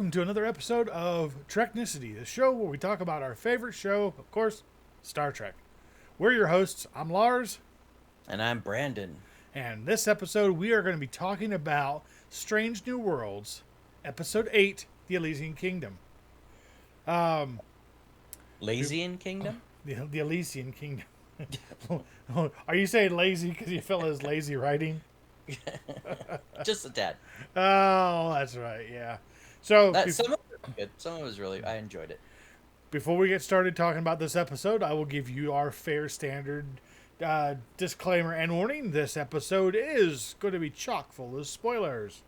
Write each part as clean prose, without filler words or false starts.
welcome to another episode of Treknicity, the show where we talk about our favorite show, of course, Star Trek. We're your hosts. I'm Lars. And I'm Brandon. And this episode, we are going to be talking about Strange New Worlds, Episode 8, The Elysian Kingdom. Elysian Kingdom? The Elysian Kingdom. Are you saying lazy because you feel as lazy writing? Just a tad. Oh, that's right, yeah. So Some of it was good. Some of it was really, I enjoyed it. Before we get started talking about this episode, I will give you our fair standard disclaimer and warning. This episode is going to be chock full of spoilers.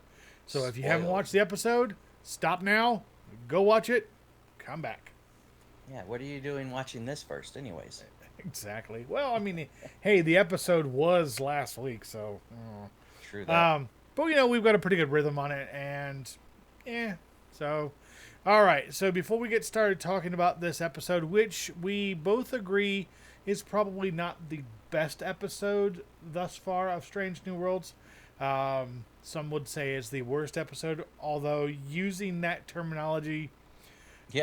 So if you haven't watched the episode, stop now, go watch it, come back. Yeah, what are you doing watching this first anyways? Exactly. Well, I mean, hey, the episode was last week, so... True that. But, you know, we've got a pretty good rhythm on it, and... yeah, so... All right, so before we get started talking about this episode, which we both agree is probably not the best episode thus far of Strange New Worlds. Some would say is the worst episode, although using that terminology,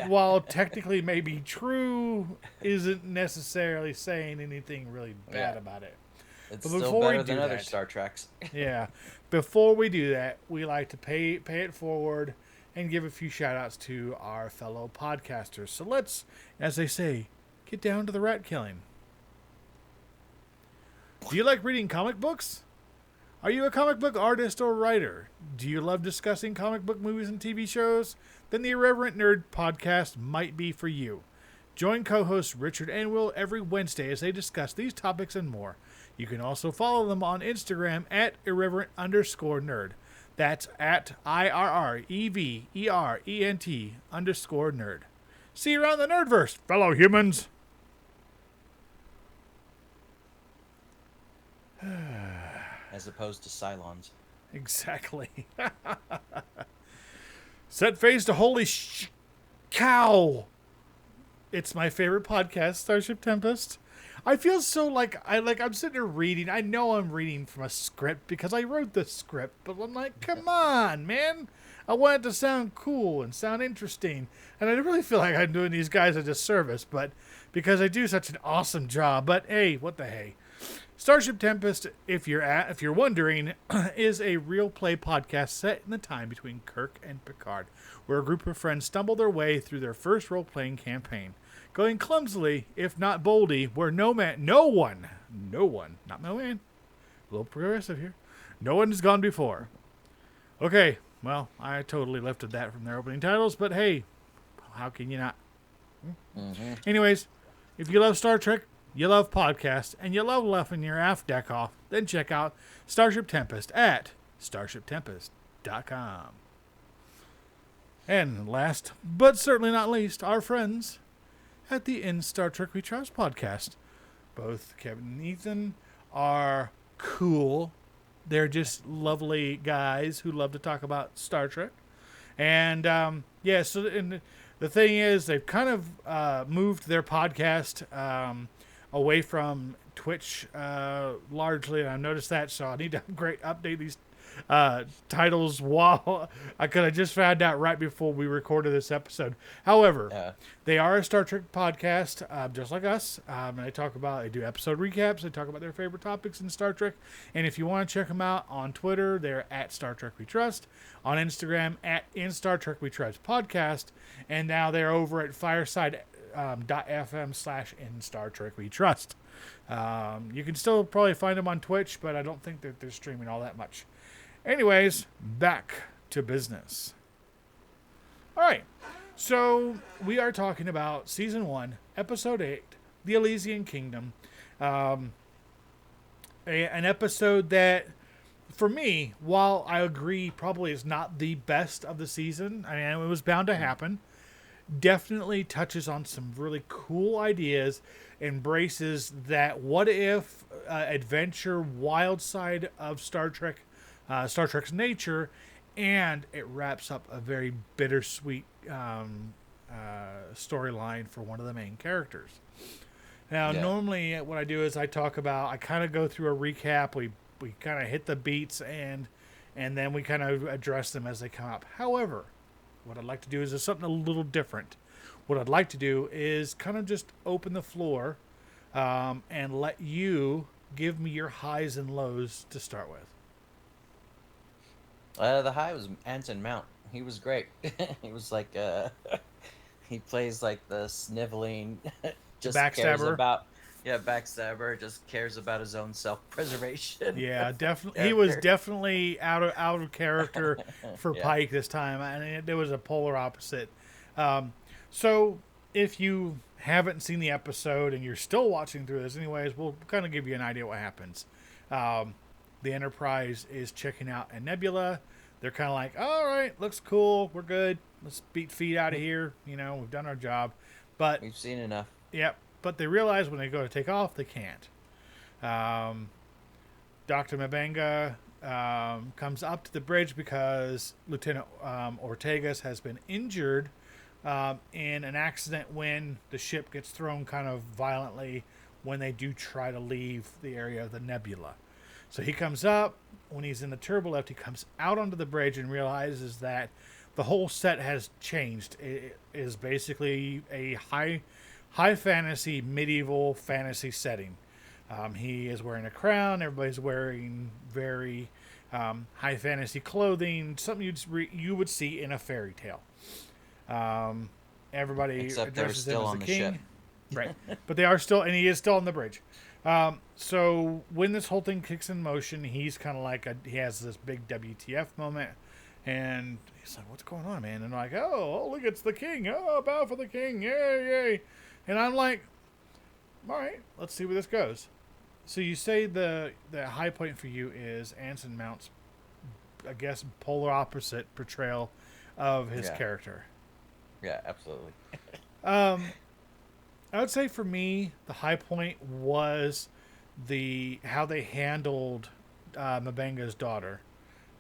while technically may be true, isn't necessarily saying anything really bad about it. It's still better than other Star Treks. Yeah. Before we do that, we like to pay it forward and give a few shout-outs to our fellow podcasters. So let's, as they say, get down to the rat killing. Do you like reading comic books? Are you a comic book artist or writer? Do you love discussing comic book movies and TV shows? Then the Irreverent Nerd podcast might be for you. Join co-hosts Richard and Will every Wednesday as they discuss these topics and more. You can also follow them on Instagram at irreverent_nerd. That's at IRREVERENT_nerd. See you around the Nerdverse, fellow humans. As opposed to Cylons. Exactly. Set face to holy cow. It's my favorite podcast, Starship Tempest. I feel so like I'm sitting here reading. I know I'm reading from a script because I wrote the script, but I'm like, come on, man. I want it to sound cool and sound interesting. And I really feel like I'm doing these guys a disservice, but because I do such an awesome job. But hey, what the hey. Starship Tempest, if you're wondering, is a real play podcast set in the time between Kirk and Picard, where a group of friends stumble their way through their first role-playing campaign, going clumsily, if not boldly, where no man, not no man, a little progressive here, no one has gone before. Okay, well, I totally lifted that from their opening titles, but hey, how can you not? Mm-hmm. Anyways, if you love Star Trek, you love podcasts, and you love laughing your aft deck off, then check out Starship Tempest at starshiptempest.com. And last, but certainly not least, our friends at the In Star Trek We Trust podcast. Both Kevin and Ethan are cool. They're just lovely guys who love to talk about Star Trek. And, and the thing is, they've kind of moved their podcast away from Twitch largely, and I've noticed that, so I need to update these titles while I could have just found out right before we recorded this episode. However, they are a Star Trek podcast, just like us. And they do episode recaps. They talk about their favorite topics in Star Trek. And if you want to check them out on Twitter, they're at Star Trek We Trust. On Instagram, at In Star Trek We Trust Podcast. And now they're over at fireside.fm/In Star Trek We Trust. You can still probably find them on Twitch, but I don't think that they're streaming all that much. Anyways, back to business. All right, so we are talking about Season 1, Episode 8, The Elysian Kingdom. An episode that, for me, while I agree probably is not the best of the season, I mean, it was bound to happen, definitely touches on some really cool ideas, embraces that what-if adventure wild side of Star Trek's nature, and it wraps up a very bittersweet storyline for one of the main characters. Now, normally what I do is I kind of go through a recap. We kind of hit the beats and then we kind of address them as they come up. However, What I'd like to do is something a little different. What I'd like to do is kind of just open the floor and let you give me your highs and lows to start with. The high was Anson Mount. He was great. He was like, he plays like the sniveling, just cares Backstabber. about, backstabber, just cares about his own self-preservation. Yeah, definitely. He was definitely out of character for Yeah. Pike this time, and there was a polar opposite. So if you haven't seen the episode and you're still watching through this, anyways, we'll kind of give you an idea what happens. The Enterprise is checking out a nebula. They're kind of like, all right, looks cool. We're good. Let's beat feet out of here. We've done our job. But We've seen enough. Yep. But they realize when they go to take off, they can't. Dr. Mbenga comes up to the bridge because Lieutenant Ortegas has been injured in an accident when the ship gets thrown kind of violently when they do try to leave the area of the nebula. So he comes up. When he's in the turbolift, he comes out onto the bridge and realizes that the whole set has changed. It is basically a high fantasy, medieval fantasy setting. He is wearing a crown. Everybody's wearing very high fantasy clothing, something you would see in a fairy tale. Everybody Except they're addresses him still as on the the king. ship. Right. But they are still, and he is still on the bridge. So when this whole thing kicks in motion, he's kind of like, he has this big WTF moment. And he's like, what's going on, man? And they're like, oh, look, it's the king. Oh, bow for the king. Yay, yay. And I'm like, all right, let's see where this goes. So you say the high point for you is Anson Mount's, I guess, polar opposite portrayal of his character. Yeah, absolutely. I would say for me, the high point was how they handled Mbenga's daughter.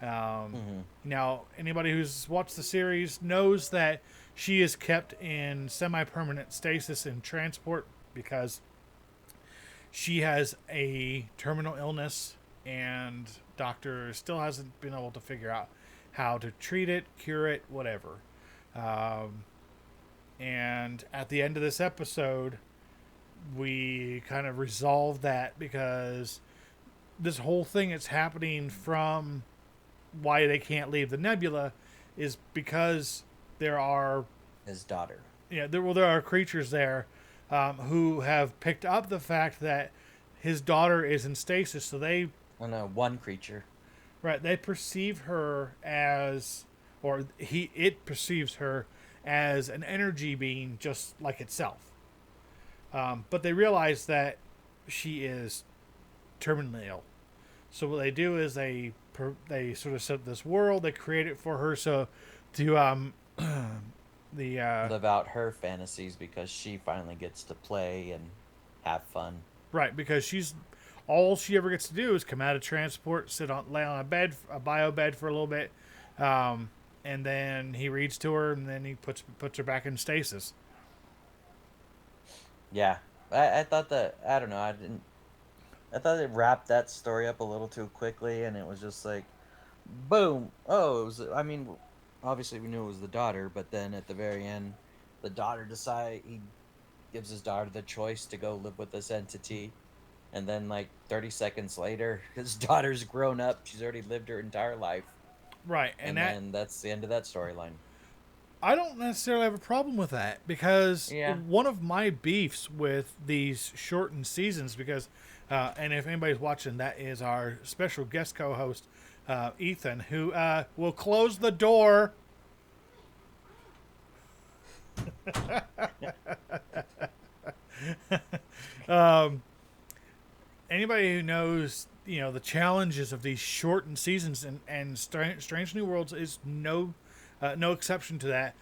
Now, anybody who's watched the series knows that she is kept in semi-permanent stasis in transport because she has a terminal illness and doctor still hasn't been able to figure out how to treat it, cure it, whatever. And at the end of this episode, we kind of resolve that because this whole thing that's happening from why they can't leave the nebula is because there are His daughter. there are creatures there who have picked up the fact that his daughter is in stasis, so One creature. right, they perceive her as, or it perceives her as an energy being just like itself. But they realize that she is terminally ill. So what they do is they sort of set up this world. They create it for her so to live out her fantasies because she finally gets to play and have fun. Right, because all she ever gets to do is come out of transport, lay on a bio bed for a little bit, and then he reads to her, and then he puts her back in stasis. Yeah, I thought that, I don't know, I thought they wrapped that story up a little too quickly, and it was just like, boom. Oh, obviously we knew it was the daughter, but then at the very end, the daughter he gives his daughter the choice to go live with this entity, and then like 30 seconds later, his daughter's grown up. She's already lived her entire life. Right, and then that's the end of that storyline. I don't necessarily have a problem with that because one of my beefs with these shortened seasons, because, and if anybody's watching, that is our special guest co-host, Ethan, who will close the door. Anybody who knows, the challenges of these shortened seasons and Strange New Worlds is no exception to that.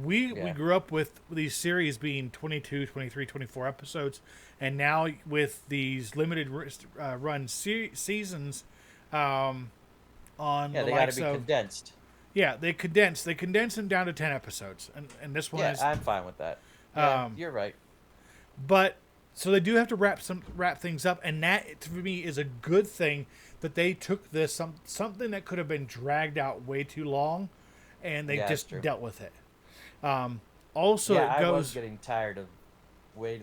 We grew up with these series being 22, 23, 24 episodes, and now with these limited run seasons on the they got to be condensed. Yeah, they condense them down to 10 episodes, and this one is. I'm fine with that. You're right. But so they do have to wrap things up, and that for me is a good thing that they took this something that could have been dragged out way too long, and they Yeah, it's just true. dealt with it. Also, Yeah, it I was goes getting tired of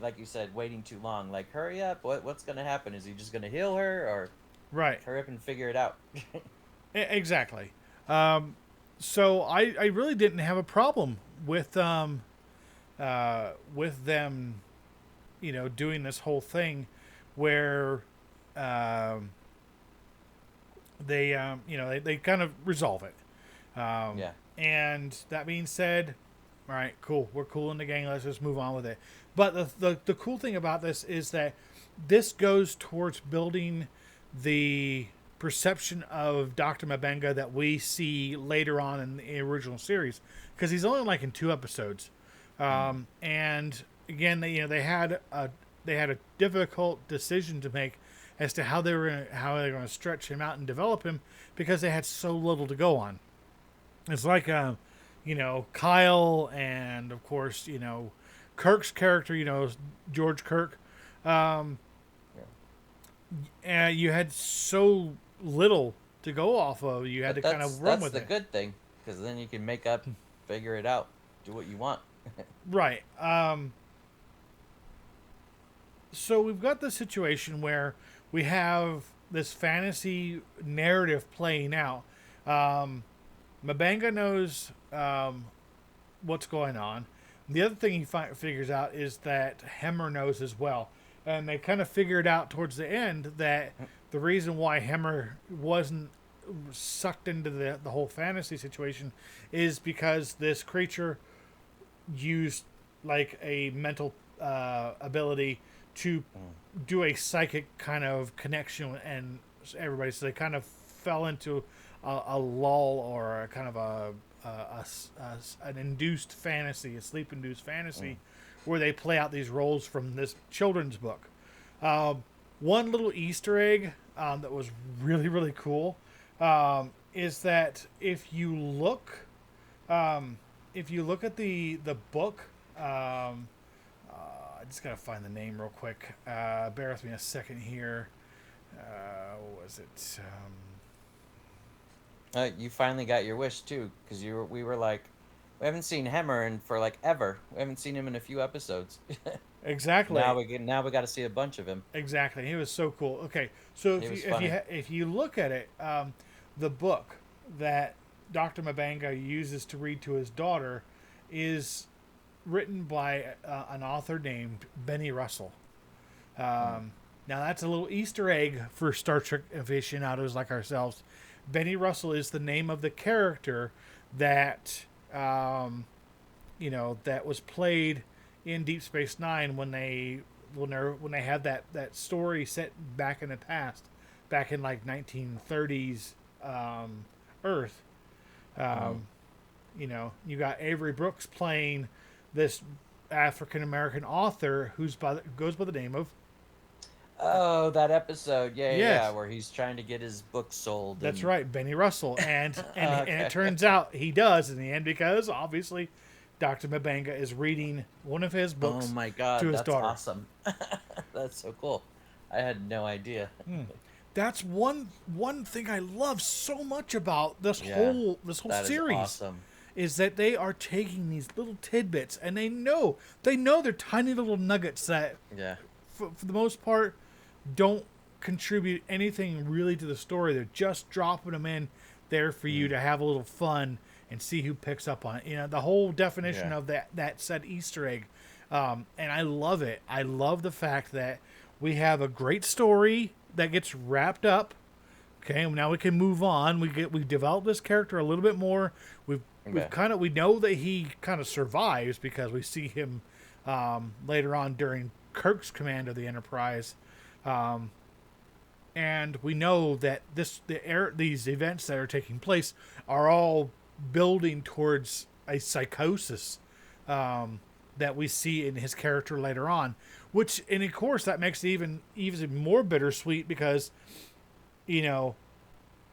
like you said, waiting too long. Like, hurry up! What's gonna happen? Is he just gonna heal her, or right. hurry up and figure it out? Exactly. So I really didn't have a problem with them, doing this whole thing where um, they kind of resolve it. Yeah. And that being said, all right, cool. We're cool in the gang. Let's just move on with it. But the cool thing about this is that this goes towards building the perception of Dr. Mabenga that we see later on in the original series, because he's only like in 2 episodes. Mm. And again, they had a difficult decision to make as to how they're gonna stretch him out and develop him, because they had so little to go on. It's like Kyle, and of course Kirk's character, George Kirk. Um, Yeah. and you had so little to go off of. You had But to kind that's of run that's with the it. good thing, because then you can make up, figure it out, do what you want. Right. So we've got this situation where we have this fantasy narrative playing out. Um, Mabanga knows what's going on. The other thing he figures out is that Hemmer knows as well. And they kind of figured out towards the end that the reason why Hemmer wasn't sucked into the whole fantasy situation is because this creature used like a mental ability to Mm. do a psychic kind of connection, and everybody, so they kind of fell into a lull, or a kind of an induced fantasy, a sleep induced fantasy, Mm. where they play out these roles from this children's book. One little Easter egg that was really really cool is that if you look at the book, I just gotta find the name real quick. Bear with me a second here. What was it? You finally got your wish too, because we were like, we haven't seen Hemmer in for like ever. We haven't seen him in a few episodes. Exactly, Now we got to see a bunch of him. exactly. He was so cool. Okay, so He if you was if you funny. if you look at it, the book that Dr. Mabanga uses to read to his daughter is written by an author named Benny Russell. Mm. Now that's a little Easter egg for Star Trek aficionados like ourselves. Benny Russell is the name of the character that that was played in Deep Space Nine when they had that story set back in the past, back in like 1930s Earth. Mm. You got Avery Brooks playing this African American author goes by the name of. Oh, that episode. Yeah, yeah, yeah, Yes, where he's trying to get his book sold that's and right, Benny Russell, and it okay. turns out he does in the end, because obviously Dr. Mabanga is reading one of his Oh books my to God, his that's daughter. awesome. That's so cool. I had no idea. That's one thing I love so much about this Yeah, whole this whole that is series, awesome. is that they are taking these little tidbits, and they know they're tiny little nuggets that Yeah. for the most part don't contribute anything really to the story. They're just dropping them in there for you Mm. to have a little fun and see who picks up on it. The whole definition Yeah. of that said Easter egg, and I love it. I love the fact that we have a great story that gets wrapped up. Okay, now we can move on. We develop this character a little bit more. We've Yeah. we know that he kind of survives, because we see him later on during Kirk's command of the Enterprise. And we know that these events that are taking place are all building towards a psychosis that we see in his character later on. And of course, that makes it even more bittersweet, because you know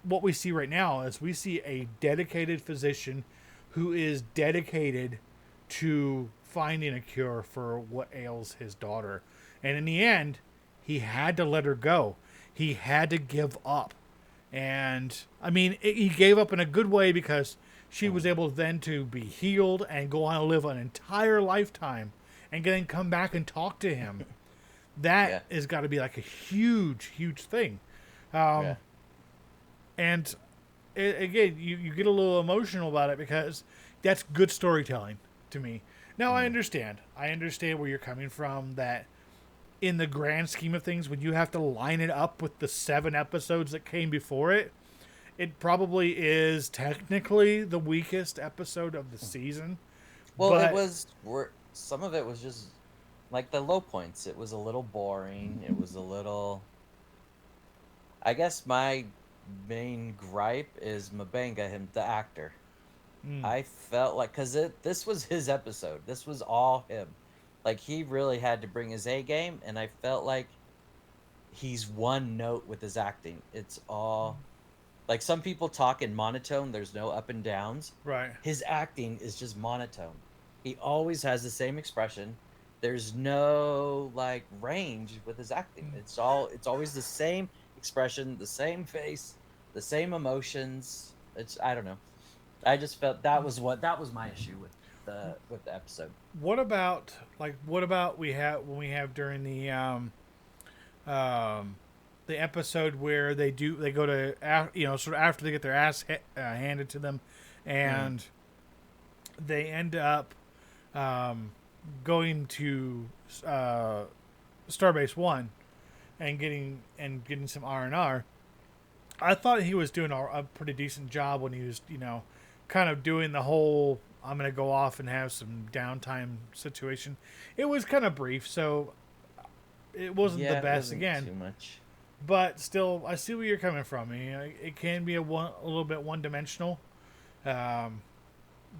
what we see right now is we see a dedicated physician who is dedicated to finding a cure for what ails his daughter. And in the end, he had to let her go. He had to give up. And I mean, he gave up in a good way, because she was able then to be healed and go on and live an entire lifetime and then come back and talk to him. Yeah. That has got to be like a huge, huge thing. Yeah. And again, you get a little emotional about it because that's good storytelling to me. Now, I understand. I understand where you're coming from, that in the grand scheme of things, when you have to line it up with the 7 episodes that came before it, it probably is technically the weakest episode of the season. Well, but it was. Some of it was just like the low points. It was a little boring. It was a little. I guess my main gripe is Mabanga, him, the actor. I felt like this was his episode. This was all him. Like he really had to bring his A game, and I felt like he's one note with his acting. It's all like some people talk in monotone. There's no up and downs. right. His acting is just monotone. He always has the same expression. There's no like range with his acting. It's always the same expression, the same face, the same emotions. I don't know. I just felt that was my issue with the episode. What about we have when we have during the episode where they go to sort of after they get their ass handed to them, and they end up going to Starbase 1 and getting some R&R. I thought he was doing a pretty decent job when he was kind of doing the whole I'm going to go off and have some downtime situation. It was kind of brief, so it wasn't the best again. Too much. But still, I see where you're coming from. I mean, it can be a little bit one-dimensional,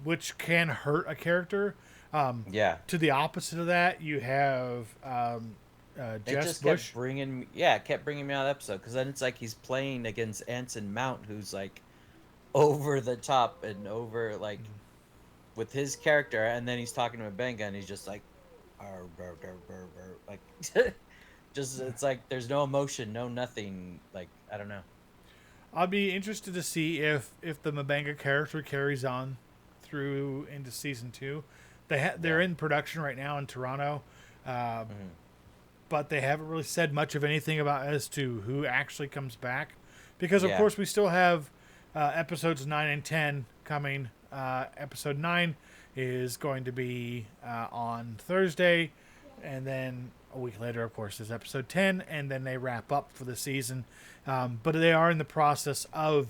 which can hurt a character. To the opposite of that, you have It Jess just Bush. kept bringing me out of the episode because then it's like he's playing against Anson Mount, who's like over the top and over like with his character, and then he's talking to Mabanga and he's just like, "Arr, brr, brr, brr, brr," like just it's like there's no emotion, no nothing. Like I don't know. I'll be interested to see if the Mabanga character carries on through into season 2. They're in production right now in Toronto, but they haven't really said much of anything about as to who actually comes back, because of course we still have episodes 9 and 10 coming. Episode 9 is going to be on Thursday, and then a week later, of course, is episode 10, and then they wrap up for the season. But they are in the process they're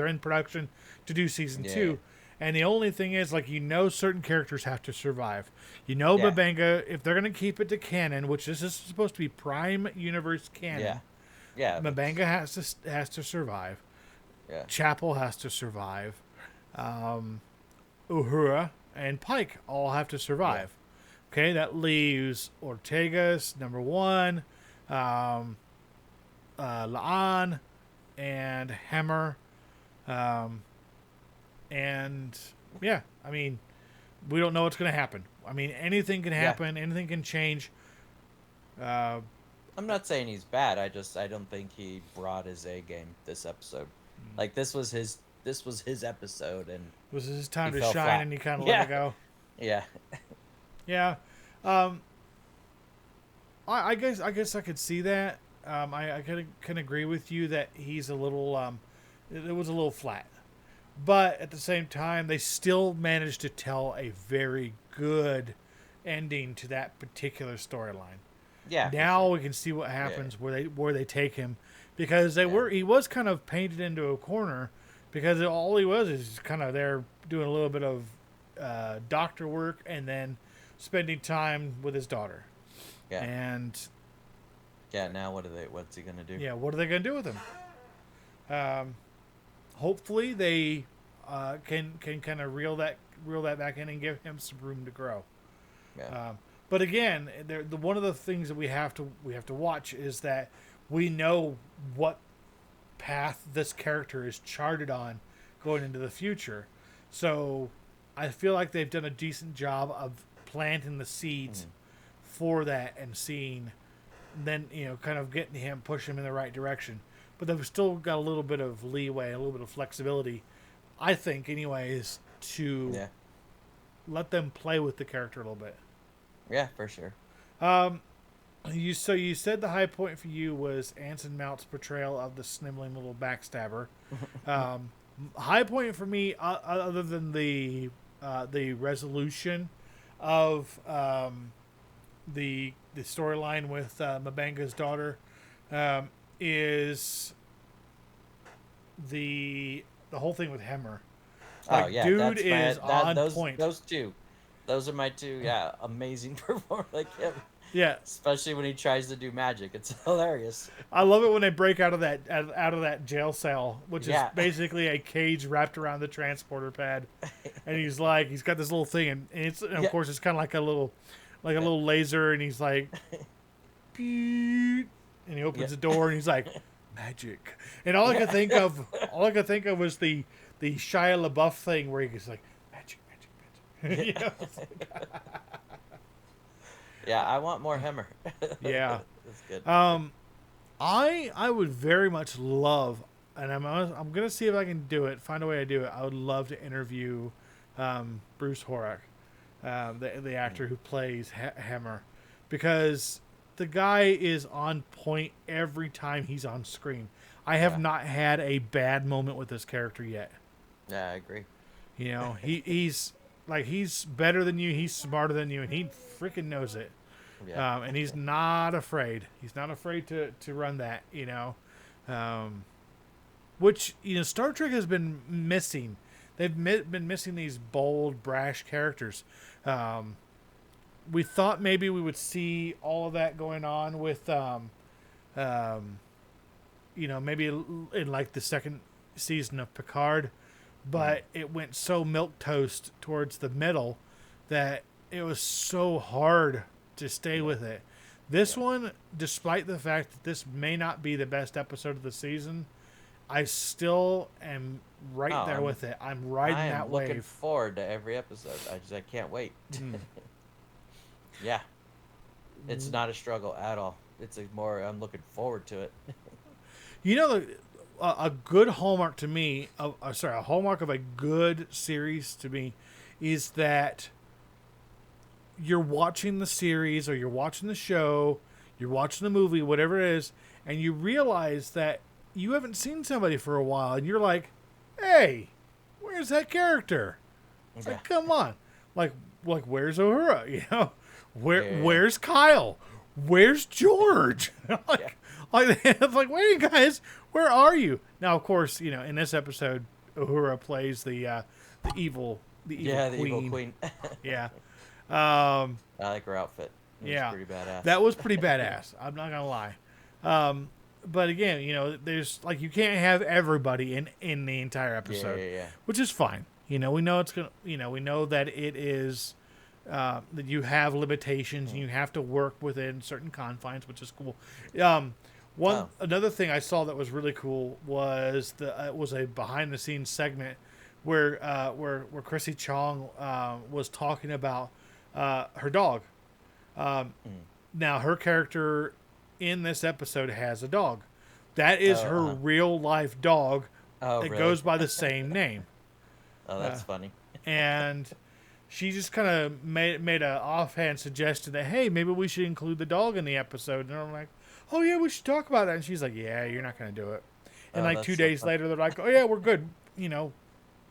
in production to do season 2. And the only thing is, like, certain characters have to survive. Mabanga, if they're going to keep it to canon, which this is supposed to be Prime Universe canon, Mabanga has to survive. Yeah. Chapel has to survive. Uhura and Pike all have to survive. Yeah. Okay, that leaves Ortegas, number 1, Laan, and Hammer. And yeah, I mean, we don't know what's going to happen. I mean, anything can happen. Anything can change. I'm not saying he's bad. I don't think he brought his A game this episode. Like this was his episode, and it was his time to shine, flat. And he kind of let it go. Yeah. Yeah. I guess I could see that. I can agree with you that he's a little it was a little flat. But at the same time, they still managed to tell a very good ending to that particular storyline. Yeah. Now we can see what happens where they take him, because he was kind of painted into a corner, because all he was is kind of there doing a little bit of doctor work and then spending time with his daughter. Yeah. And now what's he gonna do? Yeah, what are they gonna do with him? Hopefully they can kind of reel that back in and give him some room to grow. Yeah. But again, one of the things that we have to watch is that we know what path this character is charted on going into the future. So I feel like they've done a decent job of planting the seeds for that and seeing, then kind of getting him, push him in the right direction. but they've still got a little bit of leeway, a little bit of flexibility, I think, anyways, to Yeah. let them play with the character a little bit. Yeah, for sure. Um, you said the high point for you was Anson Mount's portrayal of the sniveling little backstabber. Um, High point for me, other than the resolution of the storyline with Mabanga's daughter, is the whole thing with Hemmer. Oh Like, yeah, dude that's my is on those point. those two. Those are my two, yeah, amazing performers like him. Yeah, Especially when he tries to do magic. It's hilarious. I love it when they break out of that jail cell, which is Yeah. basically a cage wrapped around the transporter pad, and he's got this little thing, and of Yeah. course it's kind of like a little laser, and he's like, "Beep," and he opens the door, and he's like, magic, and all I could think of was the Shia LaBeouf thing where he's like, magic, magic, magic. You know, it's like, Yeah, I want more Hemmer. yeah. That's good. I would very much love, and I'm gonna see if I can do it. Find a way to do it. I would love to interview Bruce Horak, the actor who plays Hammer, because the guy is on point every time he's on screen. I have Yeah. not had a bad moment with this character yet. Yeah, I agree. You know, he's better than you. He's smarter than you, and he freaking knows it. Yeah. And he's not afraid. He's not afraid to run that, you know. Which, you know, Star Trek has been missing. They've been missing these bold, brash characters. We thought maybe we would see all of that going on with, you know, maybe in like the second season of Picard. But it went so milquetoast towards the middle that it was so hard to stay with it. This one, despite the fact that this may not be the best episode of the season, I still am right there with it. I'm riding I that am looking wave. forward to every episode. I can't wait. Yeah. It's not a struggle at all. It's I'm looking forward to it. You know, a good hallmark to me, a hallmark of a good series to me, is that you're watching the series or you're watching the show, you're watching the movie, whatever it is, and you realize that you haven't seen somebody for a while, and you're like, hey, where's that character? It's like, come on. Like where's Uhura? You know? Where's Kyle? Where's George? It's like, wait, guys, where are you? Now, of course, you know, in this episode, Uhura plays the evil queen. Yeah. I like her outfit. It Yeah. was pretty badass. That was pretty badass. I'm not gonna lie. But again, you know, there's like you can't have everybody in the entire episode, Yeah. which is fine. You know, we know it's gonna. You know, we know that it is that you have limitations and you have to work within certain confines, which is cool. Another thing I saw that was really cool was was a behind the scenes segment where Chrissy Chong was talking about her dog. Now her character in this episode has a dog. That is her real life dog. Oh, that really? goes by the same name. Oh, that's funny. And she just kind of made a offhand suggestion that, hey, maybe we should include the dog in the episode. And I'm like, oh yeah, we should talk about that. And she's like, yeah, you're not going to do it. And like 2 days later, they're like, oh yeah, we're good. You know,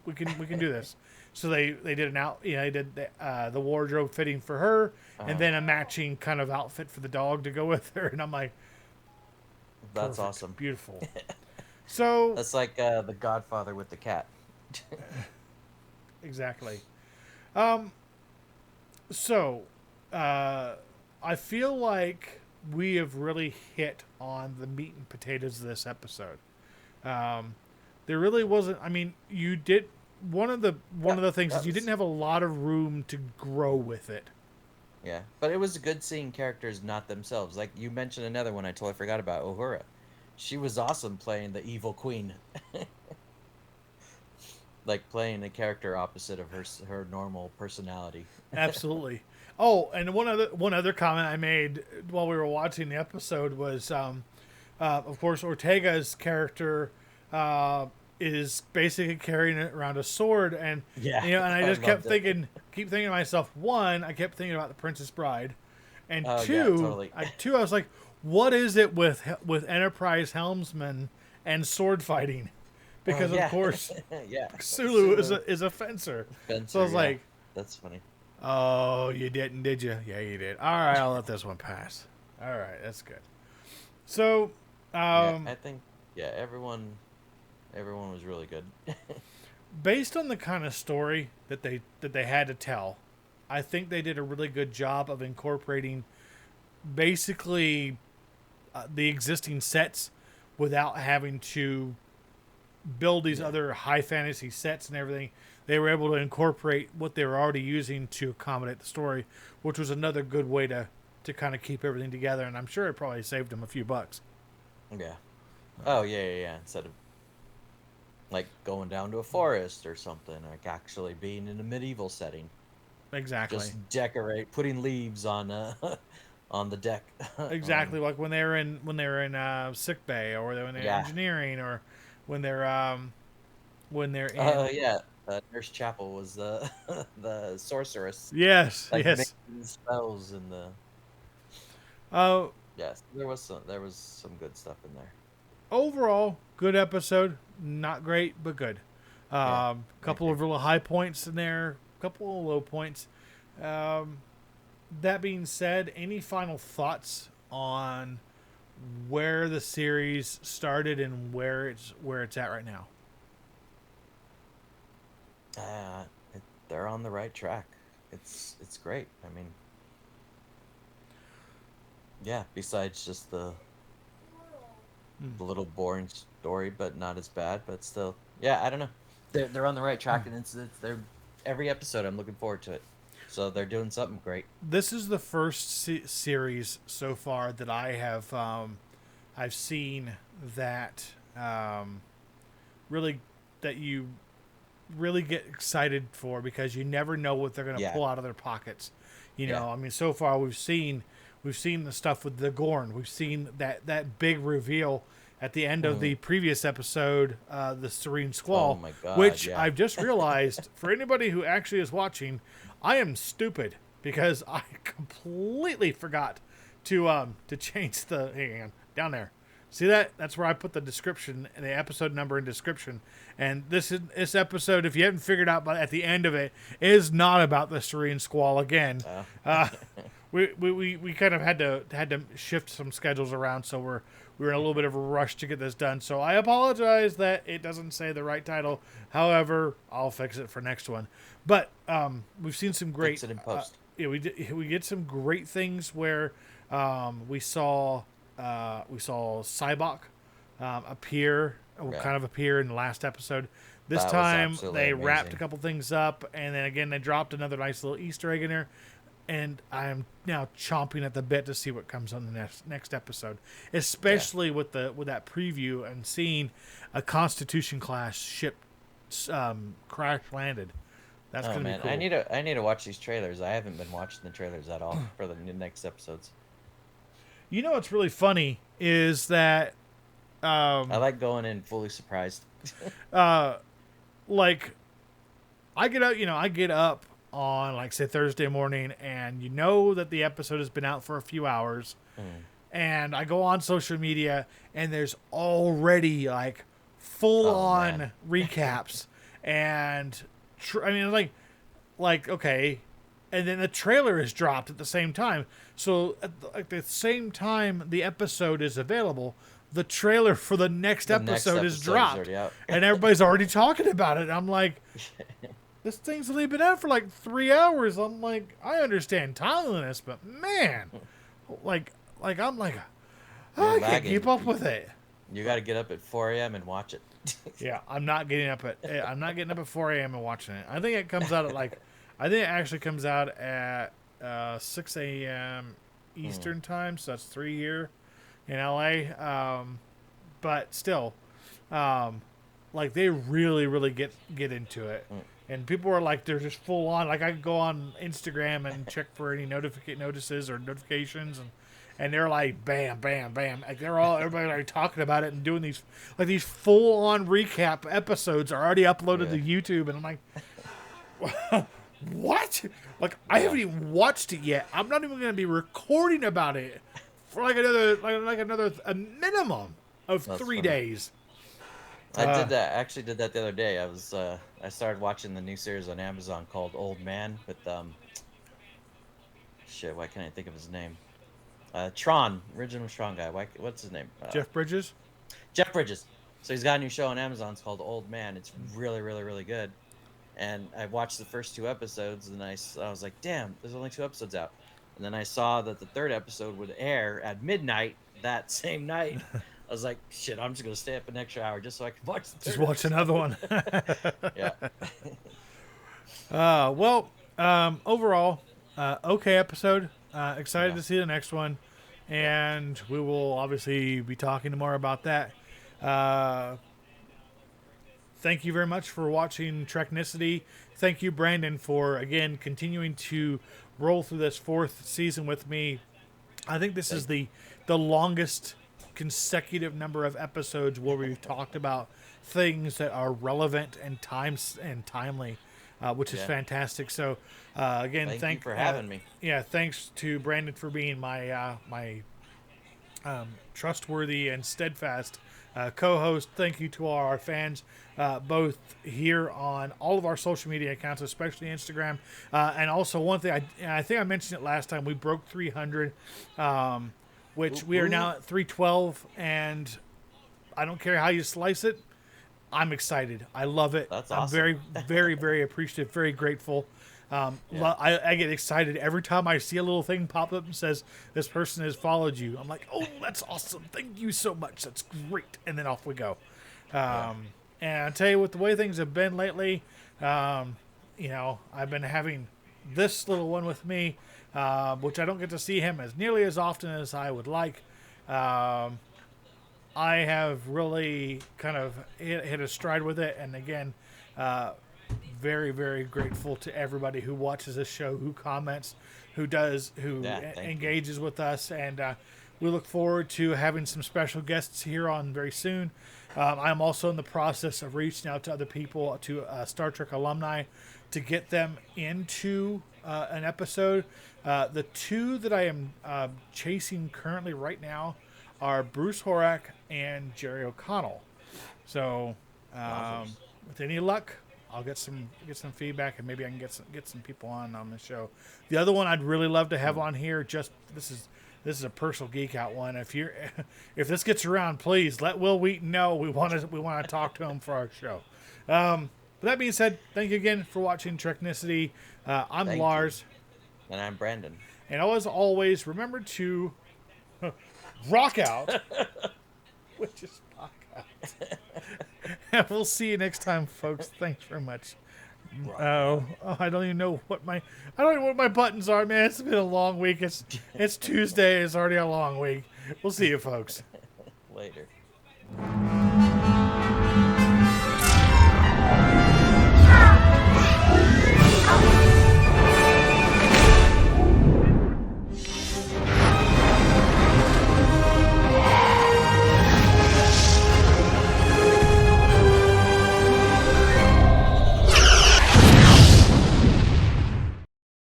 we can do this. So they did they did the wardrobe fitting for her, and then a matching kind of outfit for the dog to go with her. And I'm like, that's perfect, awesome. beautiful. So That's like the Godfather with the cat. exactly. So I feel like we have really hit on the meat and potatoes of this episode. There really wasn't. I mean, you did one of the things is you didn't have a lot of room to grow with it. Yeah, but it was good seeing characters not themselves. Like you mentioned another one I totally forgot about, Uhura. She was awesome playing the evil queen. Like playing a character opposite of her normal personality. Absolutely. Oh, and one other comment I made while we were watching the episode was Of course, Ortega's character is basically carrying around a sword, and Yeah, and I I just loved it. keep thinking to myself, one, I kept thinking about the Princess Bride, and Oh yeah, totally. I was like, what is it with Enterprise helmsmen and sword fighting? Oh Because of yeah, course yeah. Sulu Sulu is a fencer, so I Spencer. was Yeah, like, that's funny. oh, you didn't, did you? Yeah, you did. All right, I'll let this one pass. All right, that's good. So, Yeah, um, I think yeah, everyone was really good. based on the kind of story that they had to tell, I think they did a really good job of incorporating basically the existing sets without having to build these Yeah, other high fantasy sets and everything. They were able to incorporate what they were already using to accommodate the story, which was another good way to kind of keep everything together. And I'm sure it probably saved them a few bucks. yeah. Oh yeah, yeah, yeah. Instead of like going down to a forest or something, like actually being in a medieval setting, Exactly. just decorate, putting leaves on on the deck. Exactly, like when they were in sick bay, or when they're Yeah. engineering, or when they're Oh in. yeah. Nurse Chapel was the the sorceress, Yes, like yes. making spells in the. Uh, Yes, there was some good stuff in there. Overall, good episode. Not great, but good. Yeah, I Couple agree. of little high points in there, couple of low points. Um, that being said, any final thoughts on where the series started and where it's at right now? Uh, they're on the right track. It's great. I mean, yeah. Besides just Hmm. the little boring story, but not as bad. But still, yeah. I don't know. They're on the right track, and it's they're every episode. I'm looking forward to it. So they're doing something great. This is the first series so far that I've seen that really that you really get excited for, because you never know what they're going to Yeah. pull out of their pockets. Yeah. I mean, so far we've seen the stuff with the Gorn. We've seen that big reveal at the end of Hmm. the previous episode, the Serene Oh Squall, my God. which Yeah. I've just realized for anybody who actually is watching, I am stupid because I completely forgot to change the hang on, down there. See that? That's where I put the description and the episode number in description. And this episode, if you haven't figured out, but at the end of it, is not about the Serene Squall again. Oh. Uh, we kind of had to shift some schedules around, so we're in a little bit of a rush to get this done. So I apologize that it doesn't say the right title. However, I'll fix it for next one. But we've seen some great. Fix it in post. Yeah, we get some great things where we saw Cybok Yeah. kind of appear in the last episode. This That was time absolutely they wrapped a amazing. couple things up, and then again they dropped another nice little Easter egg in there. And I am now chomping at the bit to see what comes on the next episode, Yeah. especially with that preview and seeing a Constitution class ship crash landed. That's Oh gonna be man, cool. I need to watch these trailers. I haven't been watching the trailers at all for the next episodes. You know what's really funny is that I like going in fully surprised. uh, like I get up on, like, say, Thursday morning, and that the episode has been out for a few hours, Mm. and I go on social media, and there's already like full Oh man. on recaps, and I mean, okay, and then the trailer is dropped at the same time. So at the same time the episode is available, the trailer for the next The next episode is episode is dropped, already out. and everybody's already talking about it. I'm like, this thing's only been out for like 3 hours. I'm like, I understand timeliness, but man, like I'm like, You're I can't keep lagging. up with it. You got to get up at 4 a.m. and watch it. Yeah, I'm not getting up at 4 a.m. and watching it. I think it comes out at I think it actually comes out at 6 a.m. Mm. Eastern time, so that's 3 here in LA. But still, um, like, they really get into it, Mm. and people are like, they're just full on. Like, I could go on Instagram and check for any notices or notifications, and they're like bam, bam, bam. Like everybody like talking about it and doing these full on recap episodes are already uploaded to YouTube, and I'm like, what? Like I haven't even watched it yet. I'm not even going to be recording about it for like another a minimum of That's 3 funny. days. I did that. I actually did that the other day. I started watching the new series on Amazon called Old Man with shit. Why can't I think of his name? Tron, original Tron guy. What's his name? Jeff Bridges. Jeff Bridges. So he's got a new show on Amazon. It's called Old Man. It's really, really, really good. And I watched the first 2 episodes, and I was like, damn, there's only 2 episodes out. And then I saw that the 3rd episode would air at midnight that same night. I was like, shit, I'm just going to stay up an extra hour just so I can watch the 3rd Just watch another one. Yeah. Overall, okay episode. Excited Yeah. to see the next one, and we will obviously be talking more about that. Thank you very much for watching Treknicity. Thank you, Brandon, for again continuing to roll through this 4th season with me. I think this is the longest consecutive number of episodes where we've talked about things that are relevant and timely, which is fantastic. So again, thank you for having me. Yeah, thanks to Brandon for being my trustworthy and steadfast co-host. Thank you to all our fans, both here on all of our social media accounts, especially Instagram, and also one thing I think I mentioned it last time. We broke 300, which we are now at 312, and I don't care how you slice it. I'm excited. I love it. That's I'm awesome. very, very, very appreciative, very grateful. I get excited every time I see a little thing pop up and says, this person has followed you. I'm like, oh, that's awesome. Thank you so much. That's great. And then off we go. And I tell you, with the way things have been lately, I've been having this little one with me, which I don't get to see him as nearly as often as I would like. I have really kind of hit a stride with it. And again, very, very grateful to everybody who watches this show, who comments, who engages with us. And we look forward to having some special guests here on very soon. I'm also in the process of reaching out to other people, to Star Trek alumni, to get them into an episode. The 2 that I am chasing currently right now are Bruce Horak and Jerry O'Connell. So with any luck, I'll get some feedback, and maybe I can get some people on the show. The other one I'd really love to have on here, just this is a personal geek out one. If this gets around, please let Will Wheaton know we want to talk to him for our show. But that being said, thank you again for watching Treknicity. I'm Lars, and I'm Brandon. and as always, remember to rock out, which is rock out. And we'll see you next time, folks. Thanks very much. I don't even know what my buttons are, man. It's been a long week. It's Tuesday. It's already a long week. We'll see you, folks. Later.